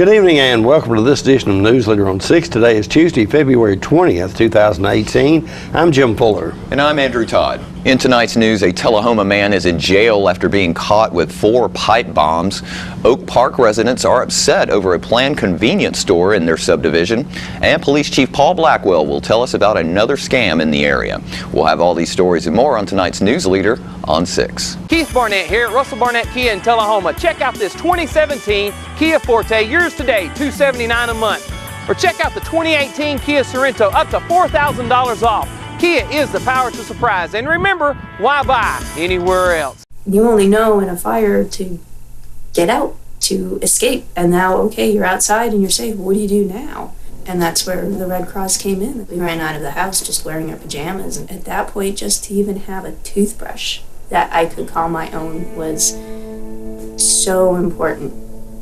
Good evening and welcome to this edition of Newsleader on 6. Today is Tuesday, February 20th, 2018. I'm Jim Fuller. And I'm Andrew Todd. In tonight's news, a Tullahoma man is in jail after being caught with 4 pipe bombs. Oak Park residents are upset over a planned convenience store in their subdivision. And Police Chief Paul Blackwell will tell us about another scam in the area. We'll have all these stories and more on tonight's Newsleader on 6. Keith Barnett here at Russell Barnett Kia in Tullahoma. Check out this 2017 Kia Forte, yours today, $279 a month. Or check out the 2018 Kia Sorento, up to $4,000 off. Kia is the power to surprise. And remember, why buy anywhere else? You only know in a fire to get out, to escape. And now, okay, you're outside and you're safe. What do you do now? And that's where the Red Cross came in. We ran out of the house just wearing our pajamas. And at that point, just to even have a toothbrush that I could call my own was so important.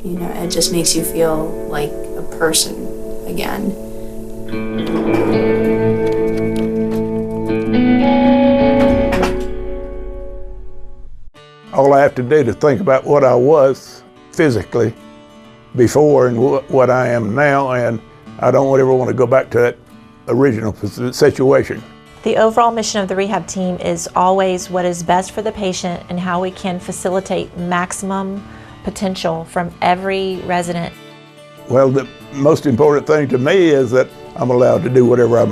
You know, it just makes you feel like a person again. All I have to do to think about what I was physically before and what I am now, and I don't ever want to go back to that original situation. The overall mission of the rehab team is always what is best for the patient and how we can facilitate maximum potential from every resident. Well, the most important thing to me is that I'm allowed to do whatever I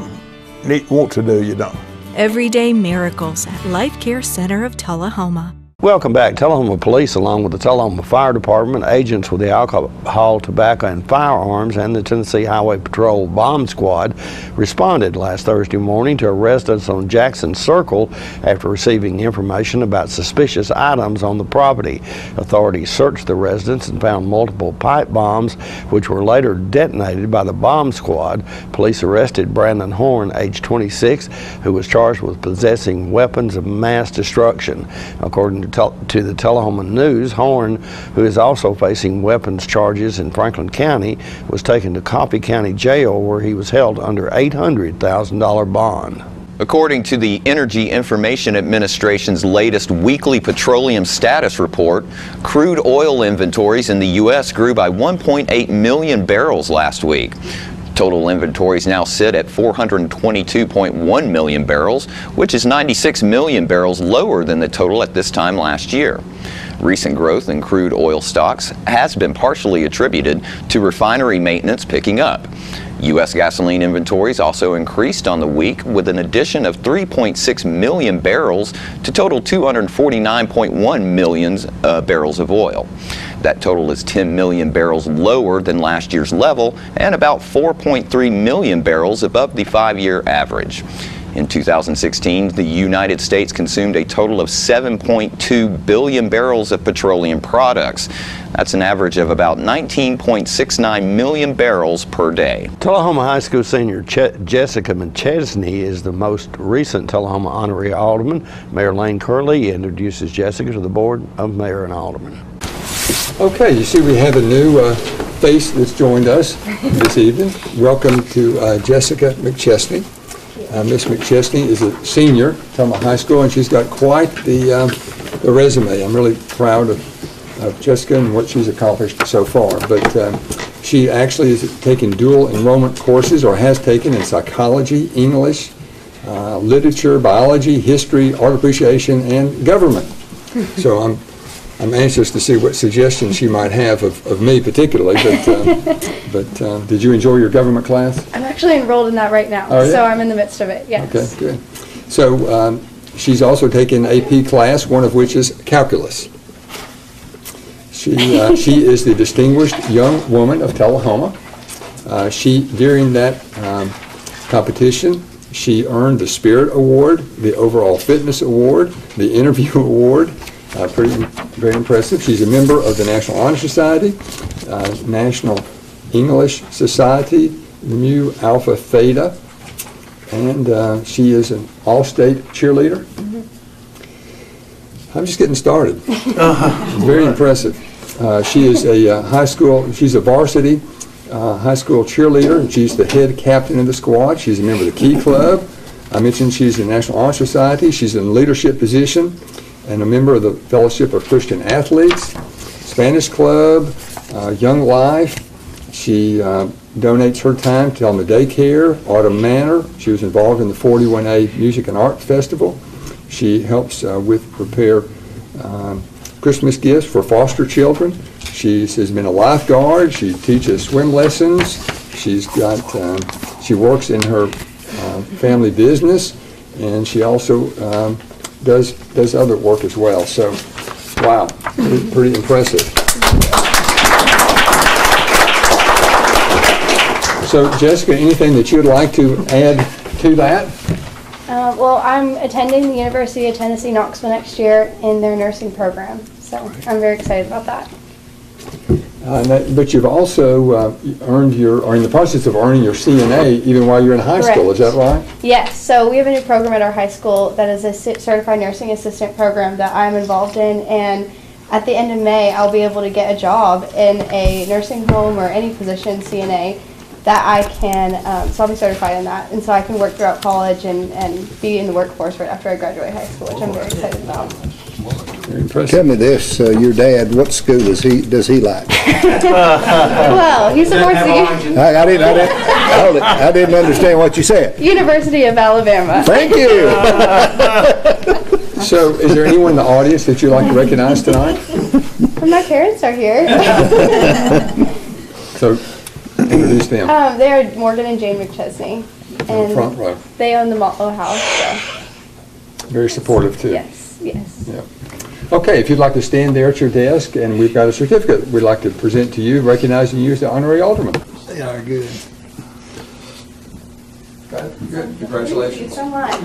want to do, you know. Everyday miracles at Life Care Center of Tullahoma. Welcome back. Tullahoma Police, along with the Tullahoma Fire Department, agents with the Alcohol, Tobacco, and Firearms, and the Tennessee Highway Patrol Bomb Squad, responded last Thursday morning to a residence on Jackson Circle after receiving information about suspicious items on the property. Authorities searched the residence and found multiple pipe bombs, which were later detonated by the bomb squad. Police arrested Brandon Horn, age 26, who was charged with possessing weapons of mass destruction. According to the Tullahoma News, Horn, who is also facing weapons charges in Franklin County, was taken to Coffee County Jail where he was held under $800,000 bond. According to the Energy Information Administration's latest weekly petroleum status report, crude oil inventories in the U.S. grew by 1.8 million barrels last week. Total inventories now sit at 422.1 million barrels, which is 96 million barrels lower than the total at this time last year. Recent growth in crude oil stocks has been partially attributed to refinery maintenance picking up. U.S. gasoline inventories also increased on the week with an addition of 3.6 million barrels to total 249.1 million barrels of oil. That total is 10 million barrels lower than last year's level and about 4.3 million barrels above the 5-year average. In 2016, the United States consumed a total of 7.2 billion barrels of petroleum products. That's an average of about 19.69 million barrels per day. Tullahoma High School senior Jessica McChesney is the most recent Tullahoma honorary alderman. Mayor Lane Curley introduces Jessica to the board of mayor and alderman. Okay, you see we have a new face that's joined us this evening. Welcome to Jessica McChesney. Miss McChesney is a senior at Tullahoma High School, and she's got quite the resume. I'm really proud of Jessica and what she's accomplished so far. But she actually is taking dual enrollment courses, or has taken, in psychology, English, literature, biology, history, art appreciation, and government. So I'm anxious to see what suggestions she might have of me particularly, but did you enjoy your government class? I'm actually enrolled in that right now, so I'm in the midst of it, yes. Okay, good. So she's also taken an AP class, one of which is calculus. She is the distinguished young woman of Tullahoma. During that competition, she earned the Spirit Award, the Overall Fitness Award, the Interview Award. Very impressive. She's a member of the National Honor Society, National English Society, Mu Alpha Theta, and she is an all-state cheerleader. I'm just getting started. Very impressive. She is she's a varsity high school cheerleader, and she's the head captain of the squad. She's a member of the Key Club. I mentioned she's in the National Honor Society. She's in a leadership position and a member of the Fellowship of Christian Athletes, Spanish Club, Young Life, She donates her time to Thelma Daycare, Autumn Manor. She was involved in the 41A Music and Art Festival. She helps prepare Christmas gifts for foster children. She has been a lifeguard. She teaches swim lessons. She works in her family business, and she also does other work as well. So, wow, pretty impressive. So, Jessica, anything that you'd like to add to that? Well, I'm attending the University of Tennessee Knoxville next year in their nursing program, so I'm very excited about that. But you've also are in the process of earning your CNA even while you're in high school, is that right? Yes, so we have a new program at our high school that is a certified nursing assistant program that I'm involved in, and at the end of May I'll be able to get a job in a nursing home or any position, CNA, that I can, so I'll be certified in that, and so I can work throughout college and be in the workforce right after I graduate high school, which I'm very excited about. Very impressive. Tell me this, your dad, what school does he like? Well, he supports the I didn't understand what you said. University of Alabama. Thank you. So, is there anyone in the audience that you'd like to recognize tonight? Well, my parents are here. So, introduce them. They are Morgan and Jane McChesney. In the front row. They own the Motlow House. So. Very supportive, too. Yes, yes. Yeah. Okay, if you'd like to stand there at your desk, and we've got a certificate we'd like to present to you, recognizing you as the honorary alderman. They are good. Good. Congratulations. Thank you so much.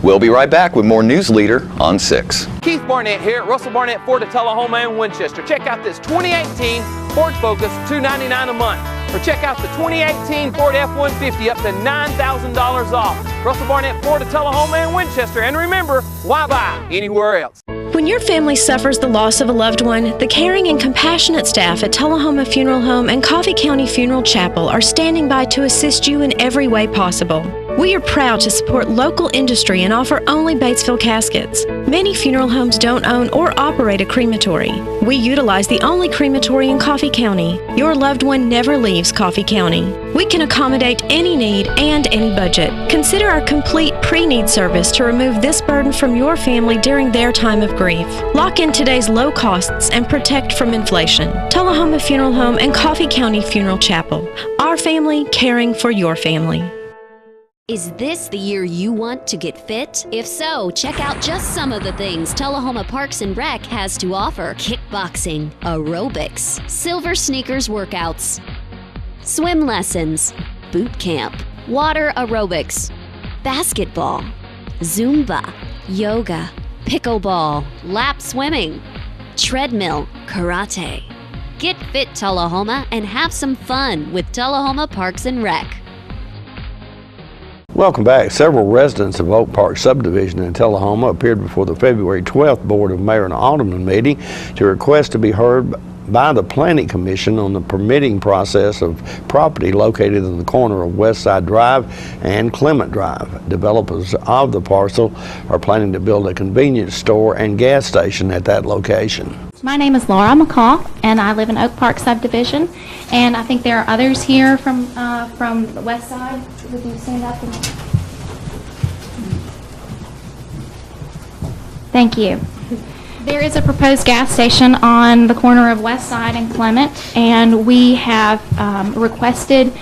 We'll be right back with more Newsleader on 6. Keith Barnett here at Russell Barnett Ford of Tullahoma and Winchester. Check out this 2018 Ford Focus, $299 a month. Or check out the 2018 Ford F-150 up to $9,000 off. Russell Barnett Ford of Tullahoma and Winchester. And remember, why buy anywhere else? When your family suffers the loss of a loved one, the caring and compassionate staff at Tullahoma Funeral Home and Coffee County Funeral Chapel are standing by to assist you in every way possible. We are proud to support local industry and offer only Batesville caskets. Many funeral homes don't own or operate a crematory. We utilize the only crematory in Coffee County. Your loved one never leaves Coffee County. We can accommodate any need and any budget. Consider our complete pre-need service to remove this burden from your family during their time of grief. Lock in today's low costs and protect from inflation. Tullahoma Funeral Home and Coffee County Funeral Chapel. Our family caring for your family. Is this the year you want to get fit? If so, check out just some of the things Tullahoma Parks and Rec has to offer. Kickboxing, aerobics, silver sneakers workouts, swim lessons, boot camp, water aerobics, basketball, Zumba, yoga, pickleball, lap swimming, treadmill, karate. Get fit, Tullahoma, and have some fun with Tullahoma Parks and Rec. Welcome back. Several residents of Oak Park subdivision in Tullahoma appeared before the February 12th Board of Mayor and Alderman meeting to request to be heard by the Planning Commission on the permitting process of property located in the corner of West Side Drive and Clement Drive. Developers of the parcel are planning to build a convenience store and gas station at that location. My name is Laura McCaw, and I live in Oak Park subdivision, and I think there are others here from the west side. Would you stand up? Thank you. There is a proposed gas station on the corner of West Side and Clement, and we have requested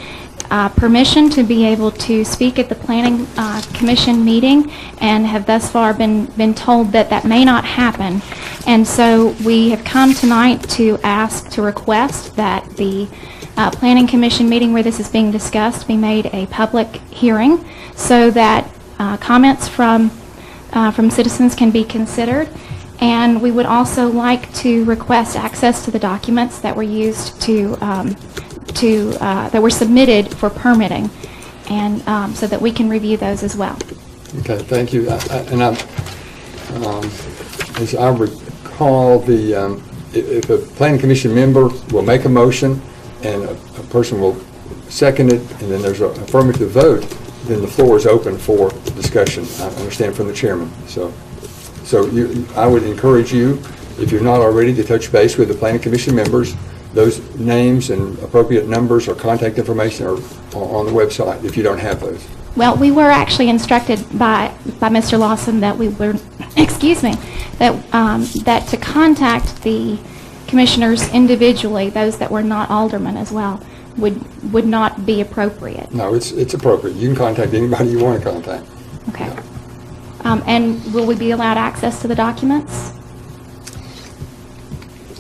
permission to be able to speak at the Planning Commission meeting, and have thus far been told that that may not happen. And so we have come tonight to request that the Planning Commission meeting where this is being discussed be made a public hearing, so that comments from citizens can be considered. And we would also like to request access to the documents that were used that were submitted for permitting, and so that we can review those as well. Okay, thank you. As I recall, if a Planning Commission member will make a motion and a person will second it, and then there's an affirmative vote, then the floor is open for discussion. I understand from the chairman. So I would encourage you, if you're not already, to touch base with the Planning Commission members those names and appropriate numbers or contact information are on the website if you don't have those. Well, we were actually instructed by Mr. Lawson that we were, excuse me, that to contact the commissioners individually, those that were not aldermen as well, would not be appropriate. No, it's appropriate. You can contact anybody you want to contact. Okay. Yeah. And will we be allowed access to the documents?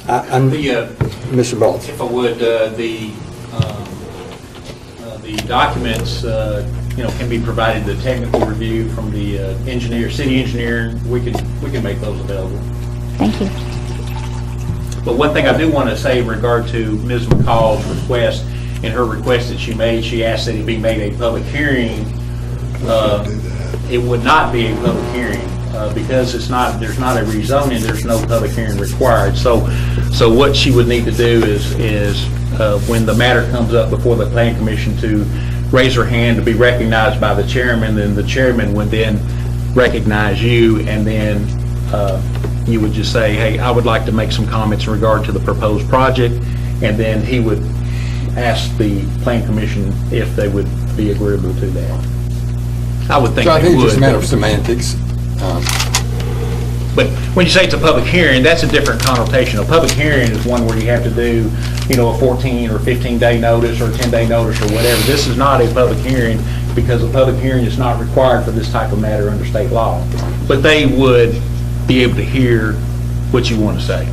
Mr. Balls. If I would, the documents, can be provided the technical review from the engineer, city engineer. We can make those available. Thank you. But one thing I do want to say in regard to Ms. McCall's request, in her request that she made, she asked that it be made a public hearing. It would not be a public hearing because there's not a rezoning. There's no public hearing required. So what she would need to do is when the matter comes up before the Planning Commission to raise her hand to be recognized by the chairman, then the chairman would then recognize you, and then you would just say, hey, I would like to make some comments in regard to the proposed project, and then he would ask the Planning Commission if they would be agreeable to that. I would think so I think it's just a matter of semantics. But when you say it's a public hearing, that's a different connotation. A public hearing is one where you have to do, a 14 or 15-day notice or a 10-day notice or whatever. This is not a public hearing because a public hearing is not required for this type of matter under state law. But they would be able to hear what you want to say.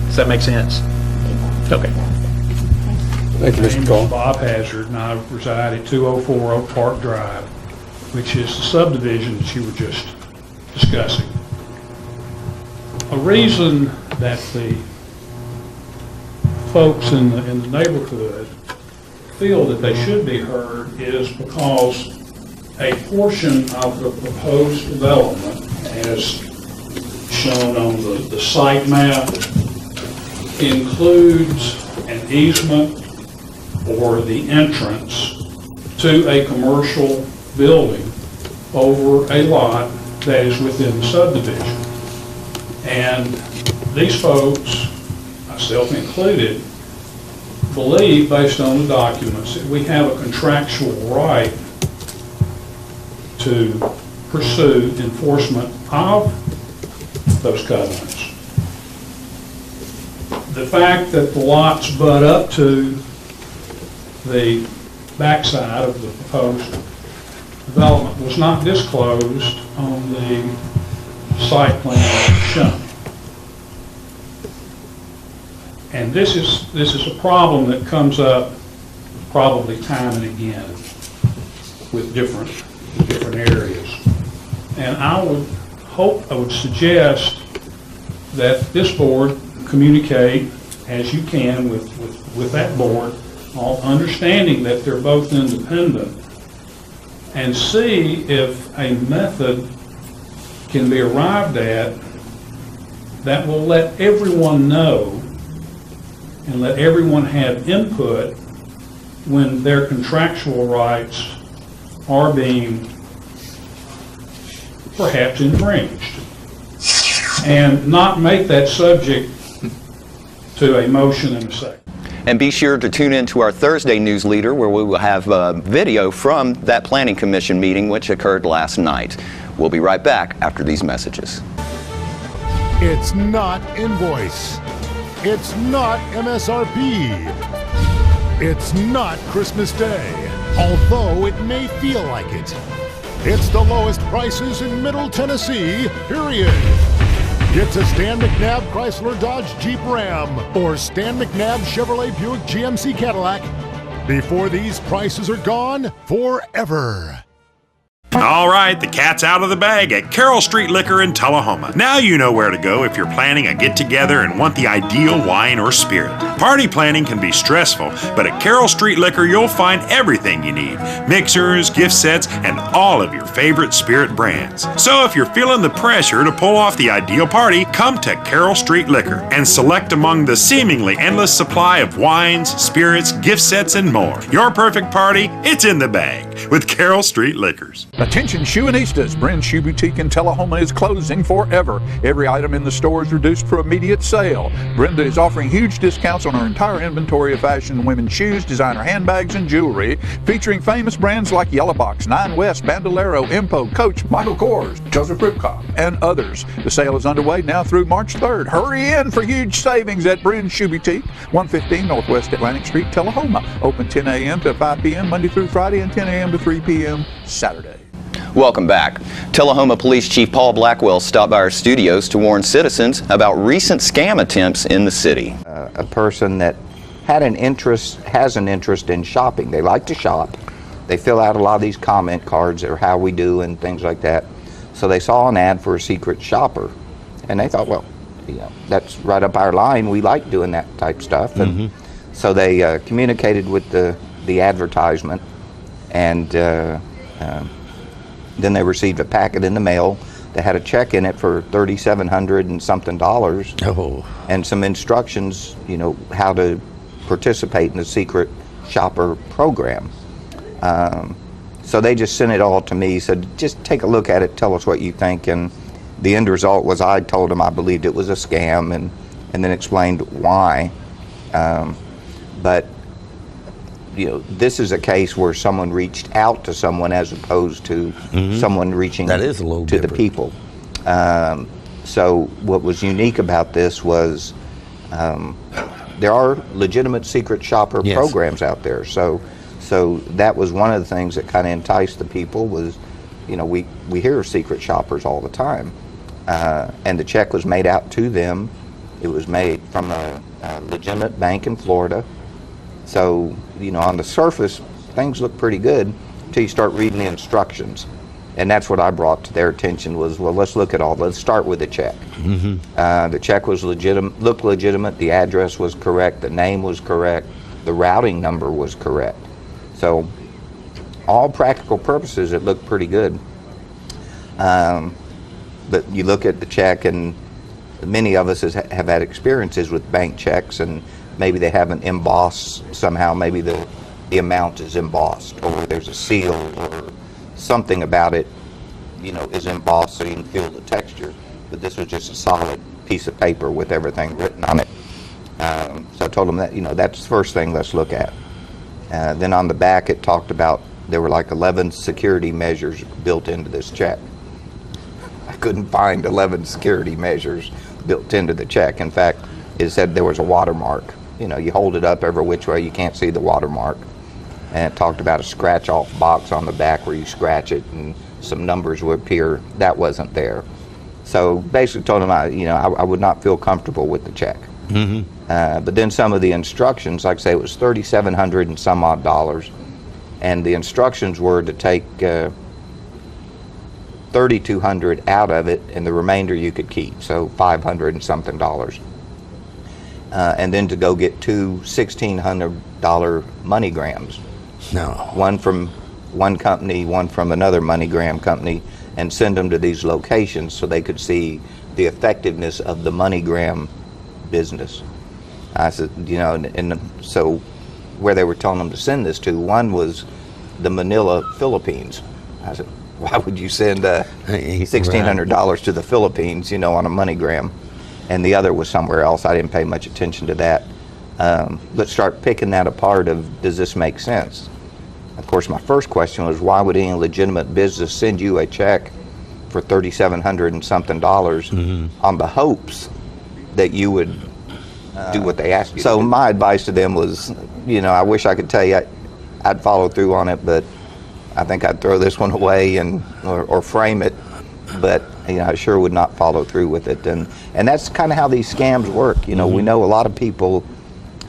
Does that make sense? Okay. Thank you, Mr. Cole. Bob Hazard, and I reside at 204 Oak Park Drive, which is the subdivision that you were just discussing. A reason that the folks in the neighborhood feel that they should be heard is because a portion of the proposed development, as shown on the site map, includes an easement or the entrance to a commercial building over a lot that is within the subdivision. And these folks, myself included, believe, based on the documents, that we have a contractual right to pursue enforcement of those covenants. The fact that the lots butt up to the backside of the proposed development was not disclosed on the site plan shown. And this is a problem that comes up probably time and again with different areas. And I would suggest that this board communicate as you can with that board, all understanding that they're both independent, and see if a method can be arrived at that will let everyone know and let everyone have input when their contractual rights are being perhaps infringed, and not make that subject to a motion and a second. And be sure to tune in to our Thursday Newsleader, where we will have video from that Planning Commission meeting which occurred last night. We'll be right back after these messages. It's not invoice. It's not MSRP. It's not Christmas Day, although it may feel like it. It's the lowest prices in Middle Tennessee, period. Get to Stan McNabb Chrysler Dodge Jeep Ram or Stan McNabb Chevrolet Buick GMC Cadillac before these prices are gone forever. All right, the cat's out of the bag at Carroll Street Liquor in Tullahoma. Now you know where to go if you're planning a get-together and want the ideal wine or spirit. Party planning can be stressful, but at Carroll Street Liquor you'll find everything you need. Mixers, gift sets, and all of your favorite spirit brands. So if you're feeling the pressure to pull off the ideal party, come to Carroll Street Liquor and select among the seemingly endless supply of wines, spirits, gift sets, and more. Your perfect party, it's in the bag. with Carroll Street Liquors. Attention Shoeistas, Bryn's Shoe Boutique in Tullahoma is closing forever. Every item in the store is reduced for immediate sale. Brenda is offering huge discounts on her entire inventory of fashion women's shoes, designer handbags, and jewelry, featuring famous brands like Yellow Box, Nine West, Bandolero, Impo, Coach, Michael Kors, Joseph Ripkoff, and others. The sale is underway now through March 3rd. Hurry in for huge savings at Bryn's Shoe Boutique, 115 Northwest Atlantic Street, Tullahoma. Open 10 a.m. to 5 p.m. Monday through Friday and 10 a.m. to 3 p.m. Saturday. Welcome back. Tullahoma Police Chief Paul Blackwell stopped by our studios to warn citizens about recent scam attempts in the city. A person that has an interest in shopping. They like to shop. They fill out a lot of these comment cards or how we do and things like that. So they saw an ad for a secret shopper, and they thought, well, that's right up our line. We like doing that type stuff. And so they communicated with the advertisement, and then they received a packet in the mail that had a check in it for $3,700 and something dollars, and some instructions, how to participate in the secret shopper program. So they just sent it all to me, said, just take a look at it, tell us what you think. And the end result was I told them I believed it was a scam, and then explained why. But this is a case where someone reached out to someone as opposed to someone reaching that is a little to different. the people. So what was unique about this was there are legitimate secret shopper programs out there. So that was one of the things that kind of enticed the people was, we hear of secret shoppers all the time. And the check was made out to them. It was made from a legitimate bank in Florida. So, on the surface, things look pretty good until you start reading the instructions. And that's what I brought to their attention was, well, let's start with the check. The check was looked legitimate, the address was correct, the name was correct, the routing number was correct. So, all practical purposes, it looked pretty good. But you look at the check, and many of us have had experiences with bank checks, and maybe they haven't embossed somehow. Maybe the amount is embossed, or there's a seal, or something about it, is embossed so you can feel the texture. But this was just a solid piece of paper with everything written on it. So I told them that, that's the first thing let's look at. Then on the back, it talked about there were like 11 security measures built into this check. I couldn't find 11 security measures built into the check. In fact, it said there was a watermark. You hold it up every which way, you can't see the watermark. And it talked about a scratch-off box on the back where you scratch it and some numbers would appear. That wasn't there. So basically told them I would not feel comfortable with the check. But then some of the instructions, like I say, it was $3,700 and some odd dollars. And the instructions were to take $3,200 out of it, and the remainder you could keep, so $500 and something dollars. And then to go get two $1,600 MoneyGrams. No. One from one company, one from another MoneyGram company, and send them to these locations so they could see the effectiveness of the MoneyGram business. I said, and so where they were telling them to send this to, one was the Manila, Philippines. I said, why would you send $1,600 to the Philippines, on a MoneyGram? And the other was somewhere else. I didn't pay much attention to that. Let's start picking that apart of, does this make sense? Of course, my first question was, why would any legitimate business send you a check for $3,700 and something dollars on the hopes that you would do what they asked you? So my advice to them was, I wish I could tell you I'd follow through on it, but I think I'd throw this one away or frame it. But I sure would not follow through with it, and that's kind of how these scams work. We know a lot of people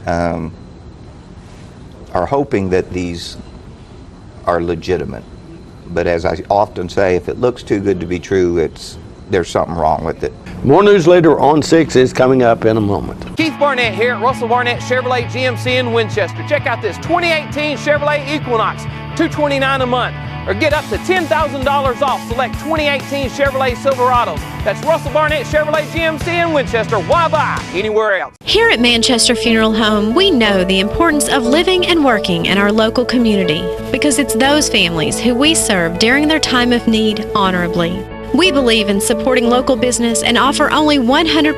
are hoping that these are legitimate, but as I often say, if it looks too good to be true, there's something wrong with it. More Newsleader on 6 is coming up in a moment. Keith Barnett here at Russell Barnett Chevrolet GMC in Winchester. Check out this 2018 Chevrolet Equinox, $229 a month. or get up to $10,000 off select 2018 Chevrolet Silverados. That's Russell Barnett Chevrolet GMC in Winchester. Why buy anywhere else? Here at Manchester Funeral Home, we know the importance of living and working in our local community because it's those families who we serve during their time of need honorably. We believe in supporting local business and offer only 100%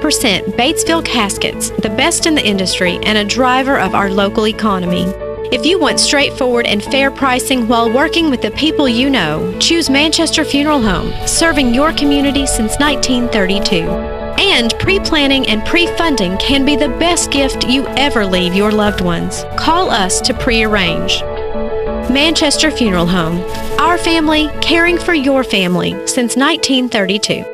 Batesville caskets, the best in the industry and a driver of our local economy. If you want straightforward and fair pricing while working with the people you know, choose Manchester Funeral Home, serving your community since 1932. And pre-planning and pre-funding can be the best gift you ever leave your loved ones. Call us to pre-arrange. Manchester Funeral Home. Our family, caring for your family since 1932.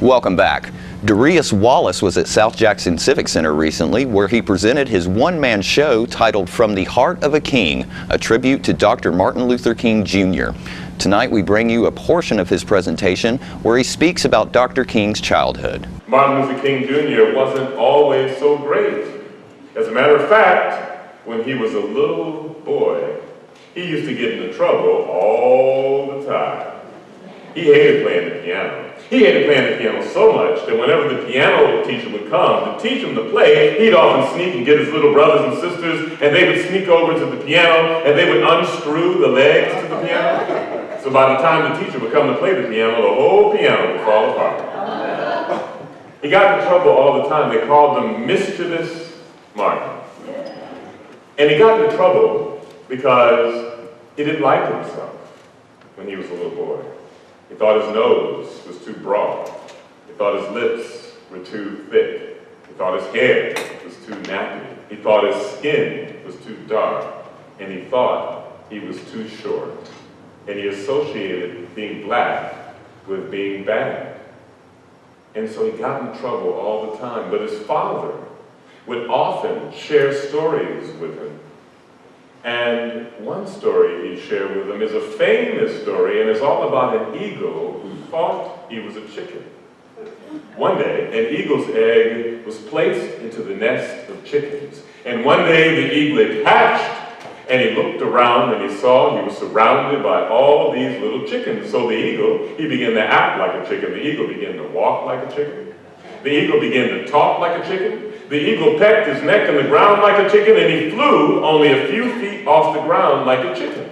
Welcome back. Darius Wallace was at South Jackson Civic Center recently, where he presented his one-man show titled From the Heart of a King, a tribute to Dr. Martin Luther King Jr. Tonight we bring you a portion of his presentation where he speaks about Dr. King's childhood. Martin Luther King Jr. wasn't always so great. As a matter of fact, when he was a little boy, he used to get into trouble all the time. He hated playing the piano. He hated playing the piano so much that whenever the piano teacher would come to teach him to play, he'd often sneak and get his little brothers and sisters, and they would sneak over to the piano, and they would unscrew the legs to the piano. So by the time the teacher would come to play the piano, the whole piano would fall apart. He got in trouble all the time. They called him Mischievous Martin. And he got into trouble because he didn't like himself when he was a little boy. He thought his nose was too broad. He thought his lips were too thick. He thought his hair was too nappy. He thought his skin was too dark. And he thought he was too short. And he associated being black with being bad. And so he got in trouble all the time. But his father would often share stories with him. And one story he'd share with them is a famous story, and it's all about an eagle who thought he was a chicken. One day, an eagle's egg was placed into the nest of chickens. And one day, the eaglet hatched, and he looked around, and he saw he was surrounded by all these little chickens. So the eagle, he began to act like a chicken. The eagle began to walk like a chicken. The eagle began to talk like a chicken. The eagle pecked his neck in the ground like a chicken, and he flew only a few feet off the ground like a chicken.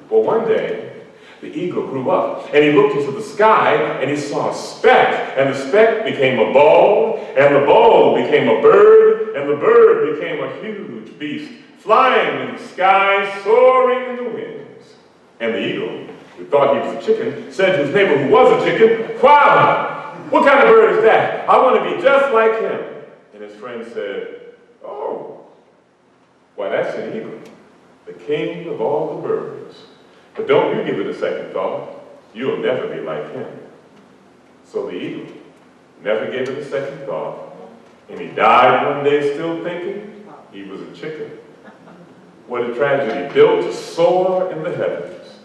Well, one day, the eagle grew up, and he looked into the sky, and he saw a speck, and the speck became a ball, and the ball became a bird, and the bird became a huge beast, flying in the sky, soaring in the winds. And the eagle, who thought he was a chicken, said to his neighbor who was a chicken, "Wow, what kind of bird is that? I want to be just like him." And his friend said, "Oh, why that's an eagle, the king of all the birds. But don't you give it a second thought. You'll never be like him." So the eagle never gave it a second thought, and he died one day still thinking he was a chicken. What a tragedy, built to soar in the heavens.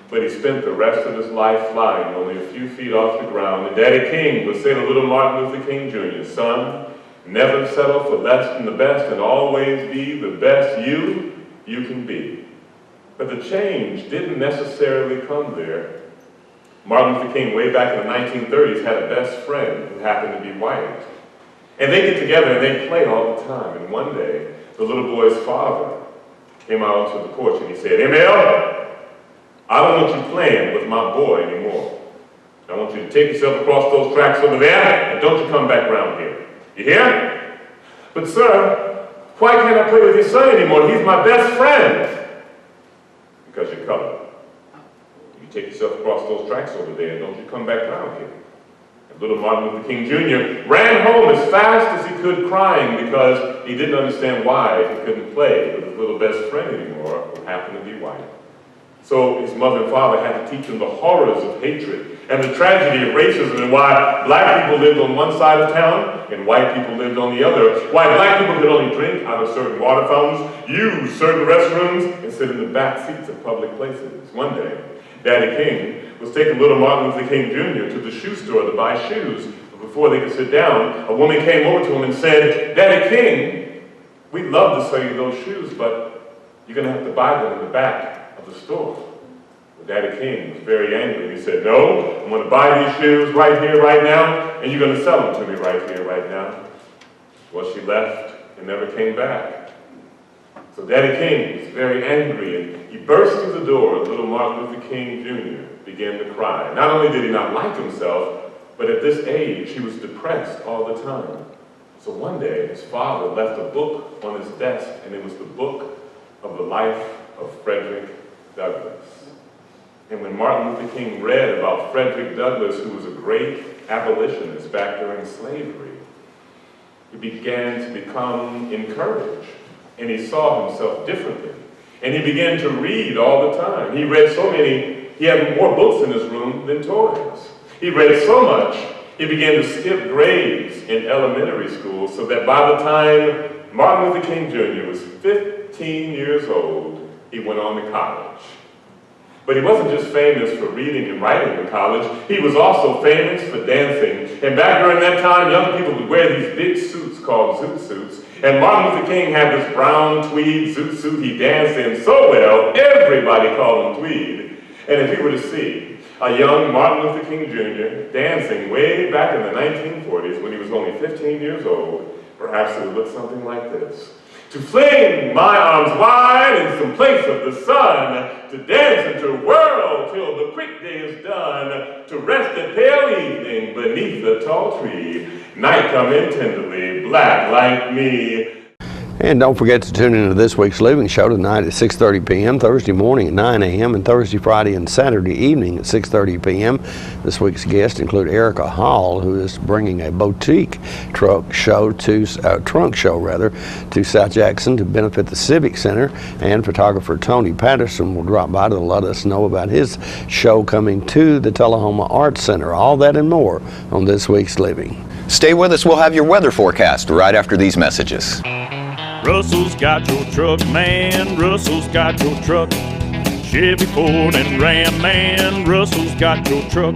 But he spent the rest of his life flying only a few feet off the ground. And Daddy King would say to little Martin Luther King Jr., "Son, never settle for less than the best, and always be the best you can be." But the change didn't necessarily come there. Martin Luther King, way back in the 1930s, had a best friend who happened to be white. And they get together and they play all the time. And one day, the little boy's father came out to the porch and he said, "Emil, I don't want you playing with my boy anymore. I want you to take yourself across those tracks over there, and don't you come back around here. You hear?" "But sir, why can't I play with your son anymore? He's my best friend." "Because you're colored. You take yourself across those tracks over there, and don't you come back around here." And little Martin Luther King Jr. ran home as fast as he could, crying because he didn't understand why he couldn't play with his little best friend anymore, who happened to be white. So his mother and father had to teach him the horrors of hatred and the tragedy of racism, and why black people lived on one side of town and white people lived on the other. Why black people could only drink out of certain water fountains, use certain restrooms, and sit in the back seats of public places. One day, Daddy King was taking little Martin Luther King Jr. to the shoe store to buy shoes. But before they could sit down, a woman came over to him and said, "Daddy King, we'd love to sell you those shoes, but you're going to have to buy them in the back of the store." Daddy King was very angry. He said, no, I'm going to buy these shoes right here, right now, and you're going to sell them to me right here, right now. Well, she left and never came back. So Daddy King was very angry, and he burst through the door. Little Martin Luther King Jr. began to cry. Not only did he not like himself, but at this age, he was depressed all the time. So one day, his father left a book on his desk, and it was the book of the life of Frederick Douglass. And when Martin Luther King read about Frederick Douglass, who was a great abolitionist back during slavery, he began to become encouraged, and he saw himself differently. And he began to read all the time. He read so many, he had more books in his room than toys. He read so much, he began to skip grades in elementary school, so that by the time Martin Luther King Jr. was 15 years old, he went on to college. But he wasn't just famous for reading and writing in college, he was also famous for dancing. And back during that time, young people would wear these big suits called zoot suits. And Martin Luther King had this brown tweed zoot suit he danced in so well, everybody called him Tweed. And if you were to see a young Martin Luther King Jr. dancing way back in the 1940s when he was only 15 years old, perhaps it would look something like this. To fling my arms wide in some place of the sun, to dance and to whirl till the quick day is done, to rest at pale evening beneath a tall tree, night come in tenderly, black like me. And don't forget to tune into this week's Living Show tonight at 6:30 p.m., Thursday morning at 9 a.m., and Thursday, Friday, and Saturday evening at 6:30 p.m. This week's guests include Erica Hall, who is bringing a boutique trunk show to South Jackson to benefit the Civic Center, and photographer Tony Patterson will drop by to let us know about his show coming to the Tullahoma Arts Center. All that and more on this week's Living. Stay with us. We'll have your weather forecast right after these messages. Russell's got your truck, man. Russell's got your truck. Chevy, Ford, and Ram, man. Russell's got your truck.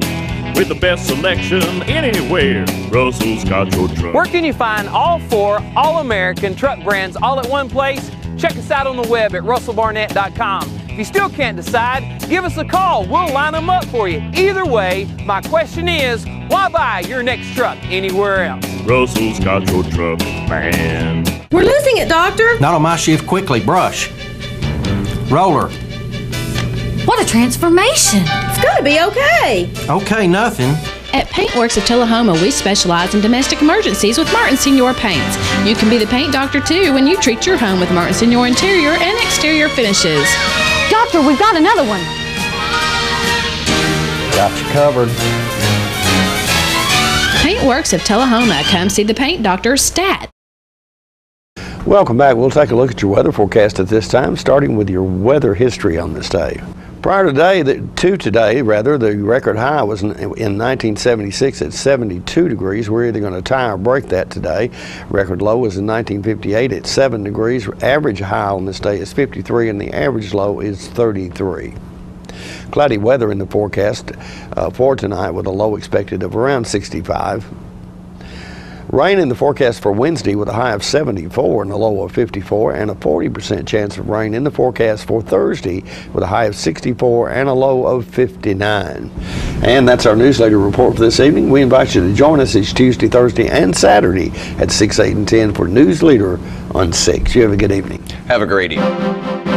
With the best selection anywhere. Russell's got your truck. Where can you find all 4 all-American truck brands all at one place? Check us out on the web at russellbarnett.com. If you still can't decide, give us a call. We'll line them up for you. Either way, my question is, why buy your next truck anywhere else? Russell's got your truck, man. We're losing it, Doctor. Not on my shift. Quickly, brush. Roller. What a transformation. It's gonna be okay. Okay, nothing. At Paintworks of Tullahoma, we specialize in domestic emergencies with Martin Senior Paints. You can be the paint doctor too when you treat your home with Martin Senior interior and exterior finishes. Doctor, we've got another one. Got you covered. Paintworks of Tullahoma. Come see the paint doctor, Stat. Welcome back. We'll take a look at your weather forecast at this time, starting with your weather history on this day. Prior to today, the record high was in 1976 at 72 degrees. We're either going to tie or break that today. Record low was in 1958 at 7 degrees. Average high on this day is 53, and the average low is 33. Cloudy weather in the forecast for tonight with a low expected of around 65. Rain in the forecast for Wednesday with a high of 74 and a low of 54, and a 40% chance of rain in the forecast for Thursday with a high of 64 and a low of 59. And that's our newsletter report for this evening. We invite you to join us each Tuesday, Thursday, and Saturday at 6, 8, and 10 for Newsleader on 6. You have a good evening. Have a great evening.